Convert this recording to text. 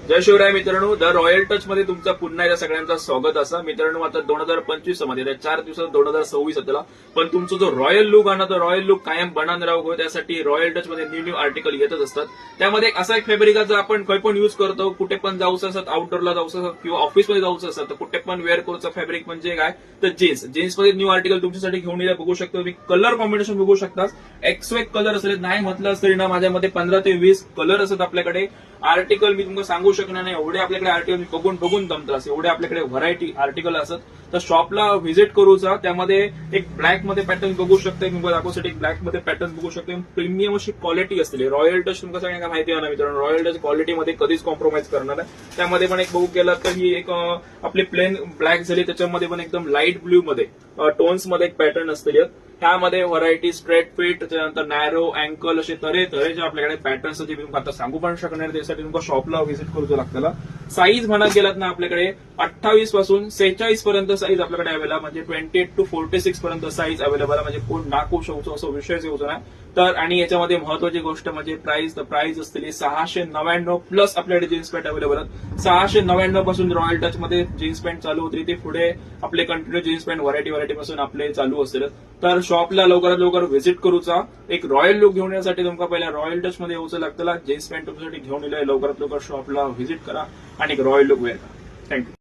जय शिवराय मित्रांनो, the royal touch मध्ये तुमचं पुन्हा एकदा सगळ्यांचं स्वागत असं. मित्रांनो, आता 2025 मध्ये 4 दिवसात 2026 होता, पण तुमचा जो रॉयल लुक आहे ना, तो रॉयल लुक कायम बनान राहू, त्यासाठी रॉयल टच मध्ये न्यू आर्टिकल येतच असतात. त्यामध्ये असा एक फॅब्रिक आहे जो आपण काही पण युज करतो, कुठे पण जाऊचं असत, आउटडोरला जाऊचं असत किंवा ऑफिसमध्ये जाऊचं असत, तर कुठे पण वेअर करूचं फॅब्रिक म्हणजे काय तर जीन्स मध्ये न्यू आर्टिकल तुमच्यासाठी घेऊन येईल. बघू शकतो तुम्ही कलर कॉम्बिनेशन बघू शकता. एक्सवेक कलर असेल, नाही म्हटलं तरी ना माझ्यामध्ये 15 ते 20 कलर असतात आपल्याकडे. आर्टिकल मी तुम्हाला सांगू शकणार नाही, एवढे आपल्याकडे आर्टिकल बघून दमतात, एवढे आपल्याकडे व्हरायटी आर्टिकल असतात. तर शॉपला व्हिजिट करूचा. त्यामध्ये एक ब्लॅक मध्ये पॅटर्न बघू शकता, मी दाखवसाठी एक ब्लॅक मध्ये पॅटर्न बघू शकतो. प्रीमियम अशी क्वालिटी असते. रॉयल टच तुमचं सगळ्यांना माहिती आहे ना मित्रांनो, रॉयल टच क्वालिटीमध्ये कधीच कॉम्प्रोमाइज करणार आहे. त्यामध्ये पण एक बघू केलं तर ही एक आपली प्लेन ब्लॅक झाली, त्याच्यामध्ये पण एकदम लाईट ब्ल्यू मध्ये टोन्स मध्ये एक पॅटर्न असते. ह्यामध्ये व्हरायटी स्ट्रेट फिट, त्याच्यानंतर नॅरो अँकल असे तऱ्हेचे आपल्याकडे पॅटर्न्स जे मी आता सांगू पण शकणार, त्यासाठी तुमका शॉपला व्हिजिट करू लागतं. साईज म्हणत गेलात ना, आपल्याकडे 28 पासून 46 पर्यंत साईज आपल्याकडे अवेलेबल, म्हणजे 28 to 46 पर्यंत साईज अवेलेबल, म्हणजे कोण नाकू शकतो असं विषयच येऊचो ना. तर आणि याच्यामध्ये महत्वाची गोष्ट म्हणजे प्राइस असतील 699 प्लस आपल्याकडे जीन्स पॅन्ट अवेलेबल आहेत. 699 पासून रॉयल टच मध्ये जीन्स पॅन्ट चालू होती, ते पुढे आपले कंटिन्यू जीन्स पॅन्ट व्हरायटी पासून आपले चालू असतील. तर शॉपला लवकरात लवकर व्हिजिट करूचा. एक रॉयल लुक घेऊन येण्यासाठी तुमका पहिला रॉयल टच मध्ये यायचं लागतं. जीन्स पॅन्ट तुमच्यासाठी घेऊन येईल, लवकरात लवकर शॉपला व्हिजिट करा आणि एक रॉयल लुक वेअर करा. थँक्यू.